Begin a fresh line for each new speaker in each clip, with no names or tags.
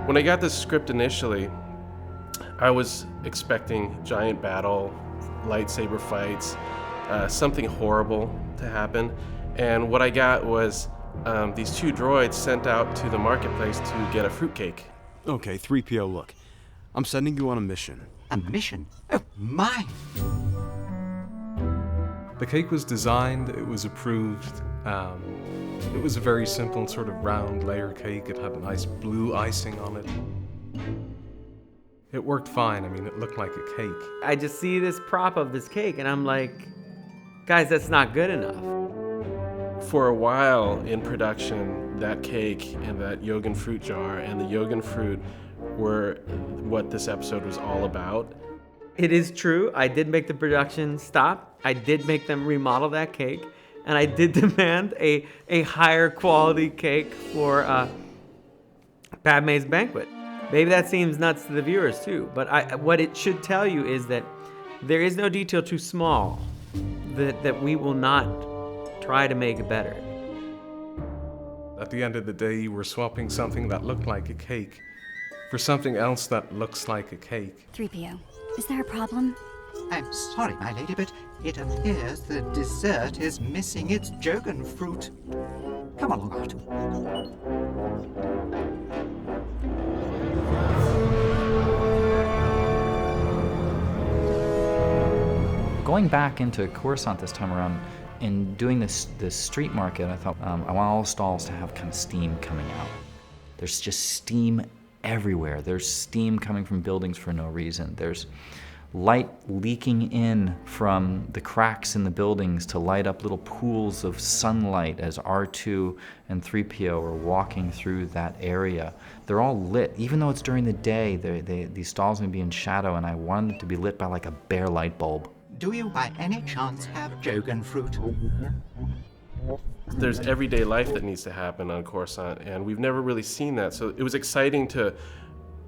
When I got this script initially, I was expecting giant battle, lightsaber fights, something horrible to happen. And what I got was these two droids sent out to the marketplace to get a fruitcake.
Okay, 3PO, look. I'm sending you on a mission.
A mission? Oh, my!
The cake was designed, it was approved. It was a very simple sort of round layer cake. It had a nice blue icing on it. It worked fine. I mean, it looked like a cake.
I just see this prop of this cake and I'm like, guys, that's not good enough.
For a while in production, that cake and that Yogan fruit jar and the Yogan fruit were what this episode was all about.
It is true, I did make the production stop. I did make them remodel that cake. And I did demand a higher quality cake for Padme's banquet. Maybe that seems nuts to the viewers too, but what it should tell you is that there is no detail too small that we will not try to make it better.
At the end of the day, we're swapping something that looked like a cake for something else that looks like a cake.
3PO, is there a problem?
I'm sorry, my lady, but it appears the dessert is missing its Jogan fruit. Come along, Artu.
Going back into Coruscant this time around and doing this street market, I thought I want all stalls to have kind of steam coming out. There's just steam everywhere. There's steam coming from buildings for no reason. There's light leaking in from the cracks in the buildings to light up little pools of sunlight as R2 and 3PO are walking through that area. They're all lit. Even though it's during the day, these stalls may be in shadow, and I want them to be lit by like a bare light bulb.
Do you by any chance have Jogan fruit?
There's everyday life that needs to happen on Coruscant, and we've never really seen that. So it was exciting to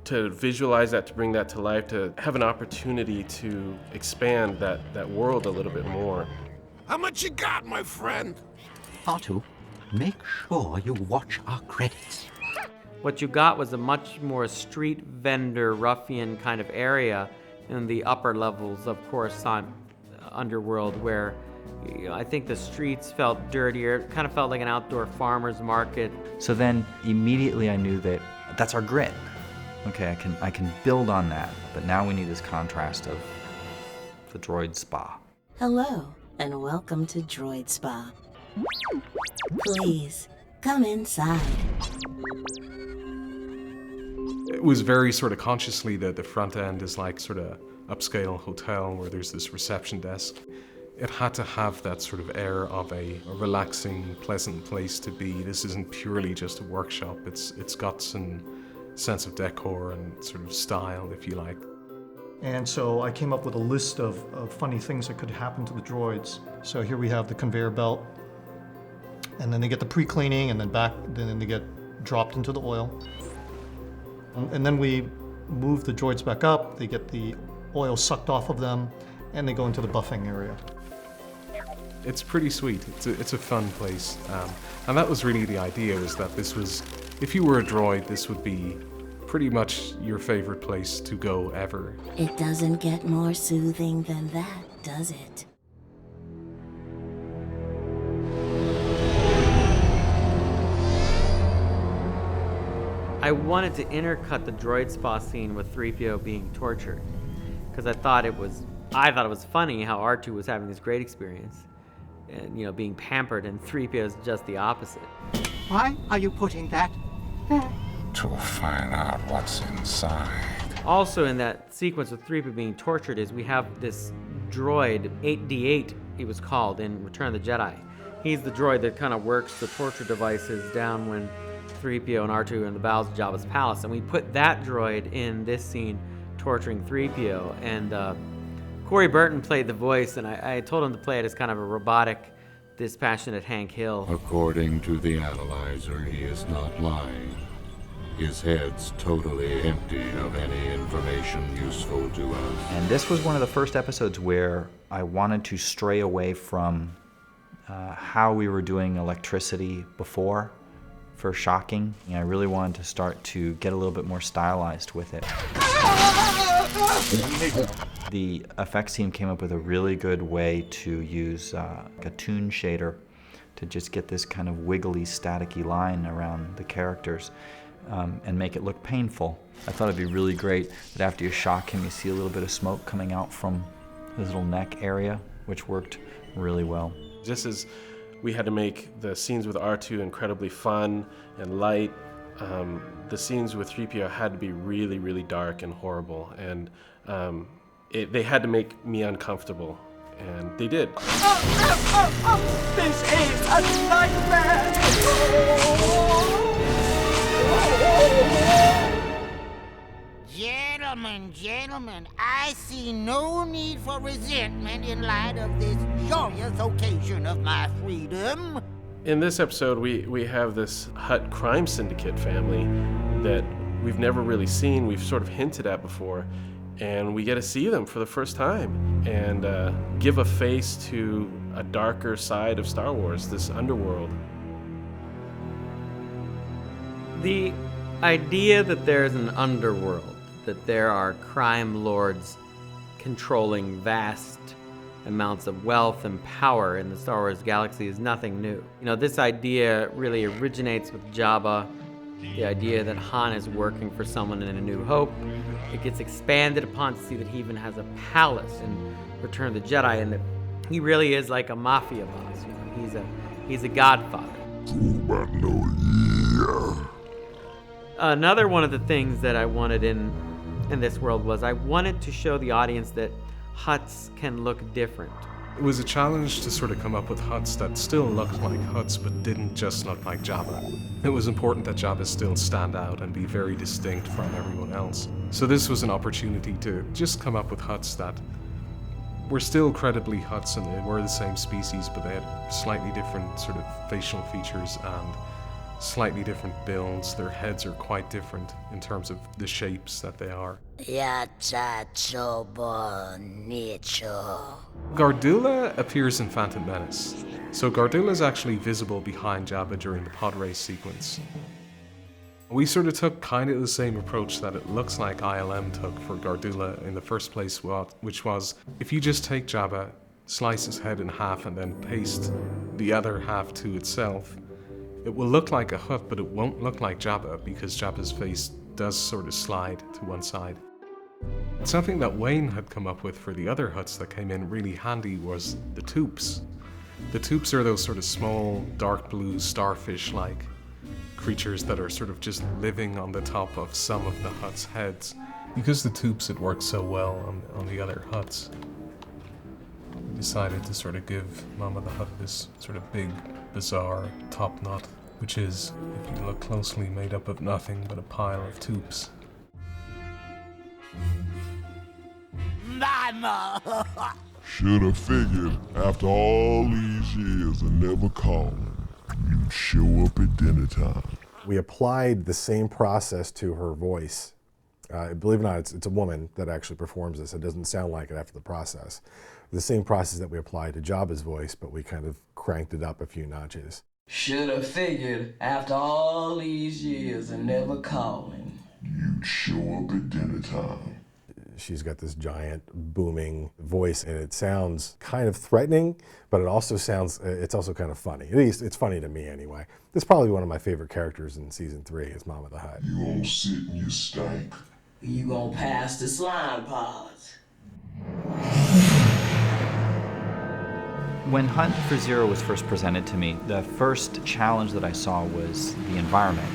visualize that, to bring that to life, to have an opportunity to expand that world a little bit more.
How much you got, my friend?
Artu, make sure you watch our credits.
What you got was a much more street vendor, ruffian kind of area in the upper levels of Coruscant Underworld, where I think the streets felt dirtier. It kind of felt like an outdoor farmer's market.
So then immediately I knew that that's our grit. Okay, I can build on that, but now we need this contrast of the droid spa.
Hello, and welcome to Droid Spa. Please, come inside.
It was very sort of consciously that the front end is like sort of upscale hotel where there's this reception desk. It had to have that sort of air of a relaxing, pleasant place to be. This isn't purely just a workshop. It's got some sense of decor and sort of style, if you like.
And so I came up with a list of funny things that could happen to the droids. So here we have the conveyor belt, and then they get the pre-cleaning, and then they get dropped into the oil. And then we move the droids back up, they get the oil sucked off of them, and they go into the buffing area.
It's pretty sweet. It's a fun place. And that was really the idea, was that this was, if you were a droid, this would be pretty much your favorite place to go ever.
It doesn't get more soothing than that, does it?
I wanted to intercut the droid spa scene with 3PO being tortured, because I thought it was funny how R2 was having this great experience and being pampered, and 3PO is just the opposite.
Why are you putting that there?
To find out what's inside.
Also in that sequence with 3PO being tortured is we have this droid, 8D8 he was called in Return of the Jedi. He's the droid that kind of works the torture devices down when 3PO and R2 are in the bowels of Jabba's palace, and we put that droid in this scene torturing 3PO, and Corey Burton played the voice, and I told him to play it as kind of a robotic, dispassionate Hank Hill.
According to the analyzer, he is not lying. His head's totally empty of any information useful to us.
And this was one of the first episodes where I wanted to stray away from how we were doing electricity before. for shocking. I really wanted to start to get a little bit more stylized with it. The effects team came up with a really good way to use a toon shader to just get this kind of wiggly, staticky line around the characters and make it look painful. I thought it'd be really great that after you shock him, you see a little bit of smoke coming out from his little neck area, which worked really well.
Just as we had to make the scenes with R2 incredibly fun and light, the scenes with 3PO had to be really, really dark and horrible, and they had to make me uncomfortable, and they did.
This is a nightmare!
Gentlemen, I see no need for resentment in light of this joyous occasion of my freedom.
In this episode, we have this Hutt crime syndicate family that we've never really seen, we've sort of hinted at before, and we get to see them for the first time and give a face to a darker side of Star Wars, this Underworld.
The idea that there's an underworld, that there are crime lords controlling vast amounts of wealth and power in the Star Wars galaxy is nothing new. You know, this idea really originates with Jabba, the idea that Han is working for someone in A New Hope. It gets expanded upon to see that he even has a palace in Return of the Jedi, and that he really is like a mafia boss. You know, he's a godfather. Another one of the things that I wanted in this world was I wanted to show the audience that Hutts can look different.
It was a challenge to sort of come up with Hutts that still looked like Hutts but didn't just look like Jabba. It was important that Jabba still stand out and be very distinct from everyone else. So this was an opportunity to just come up with Hutts that were still credibly Hutts, and they were the same species, but they had slightly different sort of facial features and slightly different builds. Their heads are quite different in terms of the shapes that they are. Gardula appears in Phantom Menace. So Gardula is actually visible behind Jabba during the pod race sequence. We sort of took kind of the same approach that it looks like ILM took for Gardula in the first place, which was if you just take Jabba, slice his head in half, and then paste the other half to itself, it will look like a Hutt, but it won't look like Jabba because Jabba's face does sort of slide to one side. Something that Wayne had come up with for the other Hutts that came in really handy was the toops. The toops are those sort of small, dark blue, starfish-like creatures that are sort of just living on the top of some of the Hutts' heads. Because the toops had worked so well on the other Hutts, we decided to sort of give Mama the Hutt this sort of big, bizarre top knot, which is, if you look closely, made up of nothing but a pile of toops.
Mama!
Should have figured after all these years of never calling, you'd show up at dinner time.
We applied the same process to her voice. Believe it or not, it's a woman that actually performs this. It doesn't sound like it after the process. The same process that we applied to Jabba's voice, but we kind of cranked it up a few notches.
Should have figured after all these years of never calling,
you'd show up at dinner time.
She's got this giant booming voice, and it sounds kind of threatening, but it also sounds, it's also kind of funny. At least it's funny to me anyway. This is probably one of my favorite characters in season 3 is Mama the Hutt.
You won't sit in your stank.
You gonna pass the slime pods.
When Hunt for Zero was first presented to me, the first challenge that I saw was the environment.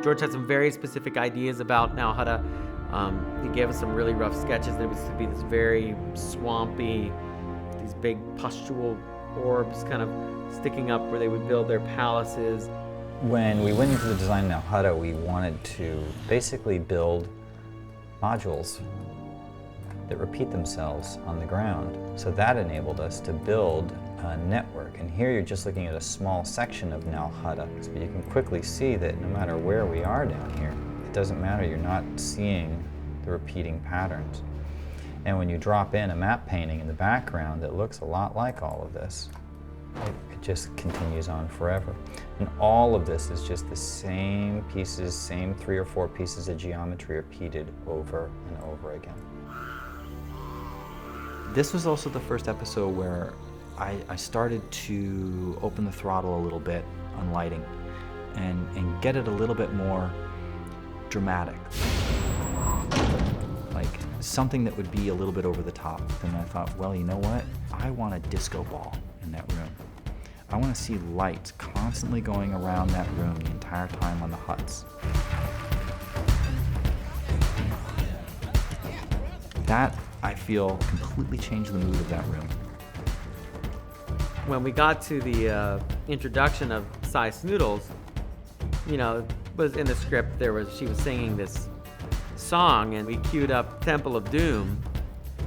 George had some very specific ideas about Nal Hutta. He gave us some really rough sketches that it was to be this very swampy, these big pustule orbs kind of sticking up where they would build their palaces.
When we went into the design of Nal Hutta, we wanted to basically build modules that repeat themselves on the ground. So that enabled us to build a network. And here you're just looking at a small section of Nal Hutta. So you can quickly see that no matter where we are down here, it doesn't matter, you're not seeing the repeating patterns. And when you drop in a map painting in the background that looks a lot like all of this, it just continues on forever. And all of this is just the same pieces, same 3 or 4 pieces of geometry repeated over and over again. This was also the first episode where I started to open the throttle a little bit on lighting and get it a little bit more dramatic. Like something that would be a little bit over the top. And I thought, well, you know what? I want a disco ball in that room. I want to see lights constantly going around that room the entire time on the huts. That, I feel, completely changed the mood of that room.
When we got to the introduction of Cy Snoodles, you know, was in the script, she was singing this song, and we queued up Temple of Doom.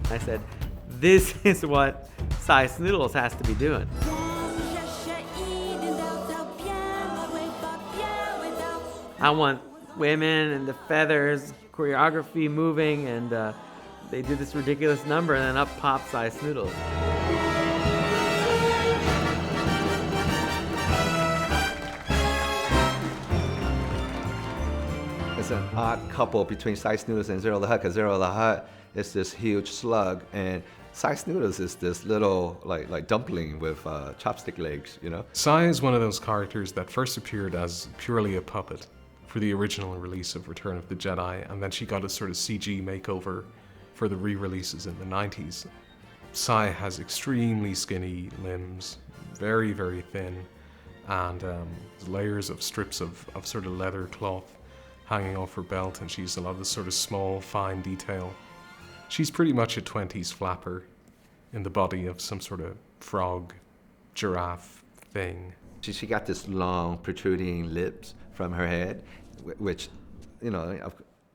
I said, this is what Cy Snoodles has to be doing. I want women and the feathers, choreography moving, and they do this ridiculous number, and then up pops Cy Snoodles.
It's an odd couple between Cy Snoodles and Zero the Hutt, because Zero the Hutt is this huge slug, and Cy Snoodles is this little like dumpling with chopstick legs, you know?
Cy is one of those characters that first appeared as purely a puppet for the original release of Return of the Jedi, and then she got a sort of CG makeover for the re-releases in the 90s. Cy has extremely skinny limbs, very, very thin, and layers of strips of sort of leather cloth hanging off her belt, and she's a lot of sort of small, fine detail. She's pretty much a 20s flapper in the body of some sort of frog, giraffe thing.
She got this long, protruding lips from her head, which, you know,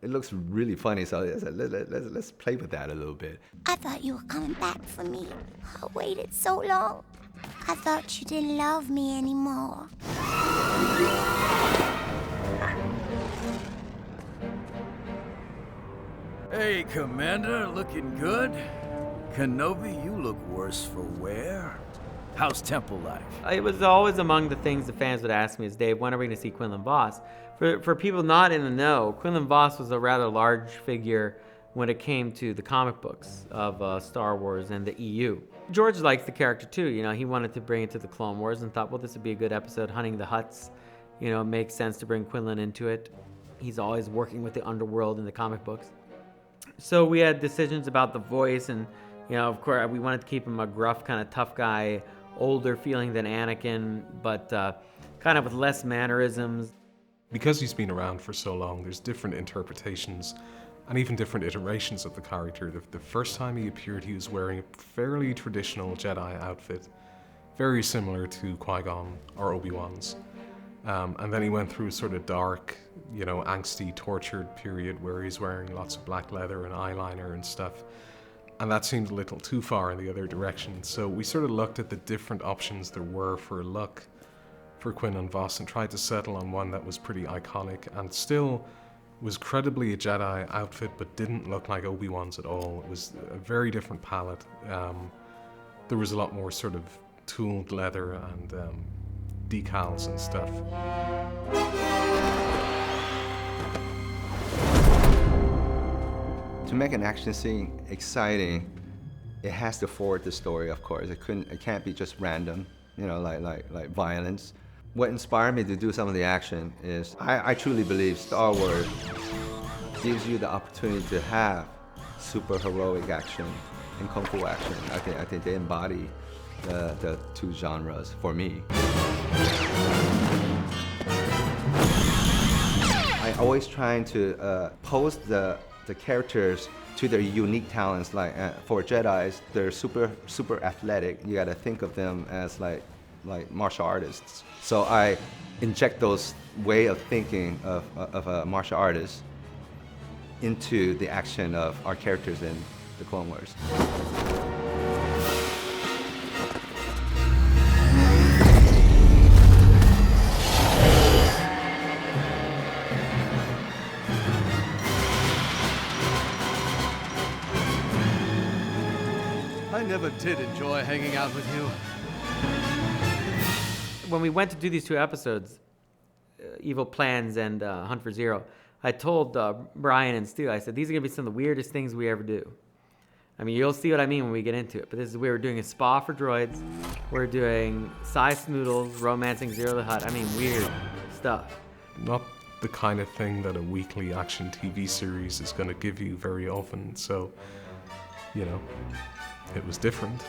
it looks really funny, so let's play with that a little bit.
I thought you were coming back for me. I waited so long. I thought you didn't love me anymore.
Hey, Commander, looking good? Kenobi, you look worse for wear. How's temple life?
It was always among the things the fans would ask me is, Dave, when are we going to see Quinlan Vos? For people not in the know, Quinlan Vos was a rather large figure when it came to the comic books of Star Wars and the EU. George likes the character too. You know, he wanted to bring it to the Clone Wars and thought, well, this would be a good episode, hunting the Hutts. You know, it makes sense to bring Quinlan into it. He's always working with the Underworld in the comic books. So we had decisions about the voice, and, you know, of course, we wanted to keep him a gruff, kind of tough guy, older feeling than Anakin, but kind of with less mannerisms.
Because he's been around for so long, there's different interpretations and even different iterations of the character. The first time he appeared, he was wearing a fairly traditional Jedi outfit, very similar to Qui-Gon or Obi-Wan's. And then he went through a sort of dark, you know, angsty, tortured period where he's wearing lots of black leather and eyeliner and stuff. And that seemed a little too far in the other direction. So we sort of looked at the different options there were for a look for Quinlan Vos and tried to settle on one that was pretty iconic and still was credibly a Jedi outfit, but didn't look like Obi-Wan's at all. It was a very different palette. There was a lot more sort of tooled leather and decals and stuff.
To make an action scene exciting, it has to forward the story, of course. It can't be just random, you know, like violence. What inspired me to do some of the action is I truly believe Star Wars gives you the opportunity to have super heroic action and kung fu action. I think they embody the two genres for me. I always trying to pose the characters to their unique talents. Like for Jedis, they're super athletic. You gotta think of them as like martial artists. So I inject those way of thinking of a martial artist into the action of our characters in the Clone Wars.
I never did enjoy hanging out with you.
when we went to do these 2 episodes, Evil Plans and Hunt for Zero, I told Brian and Stu, I said, these are going to be some of the weirdest things we ever do. I mean, you'll see what I mean when we get into it. But we were doing a spa for droids. We're doing Cy Snoodles, romancing Zero the Hutt. I mean, weird stuff.
Not the kind of thing that a weekly action TV series is going to give you very often. So, you know, it was different.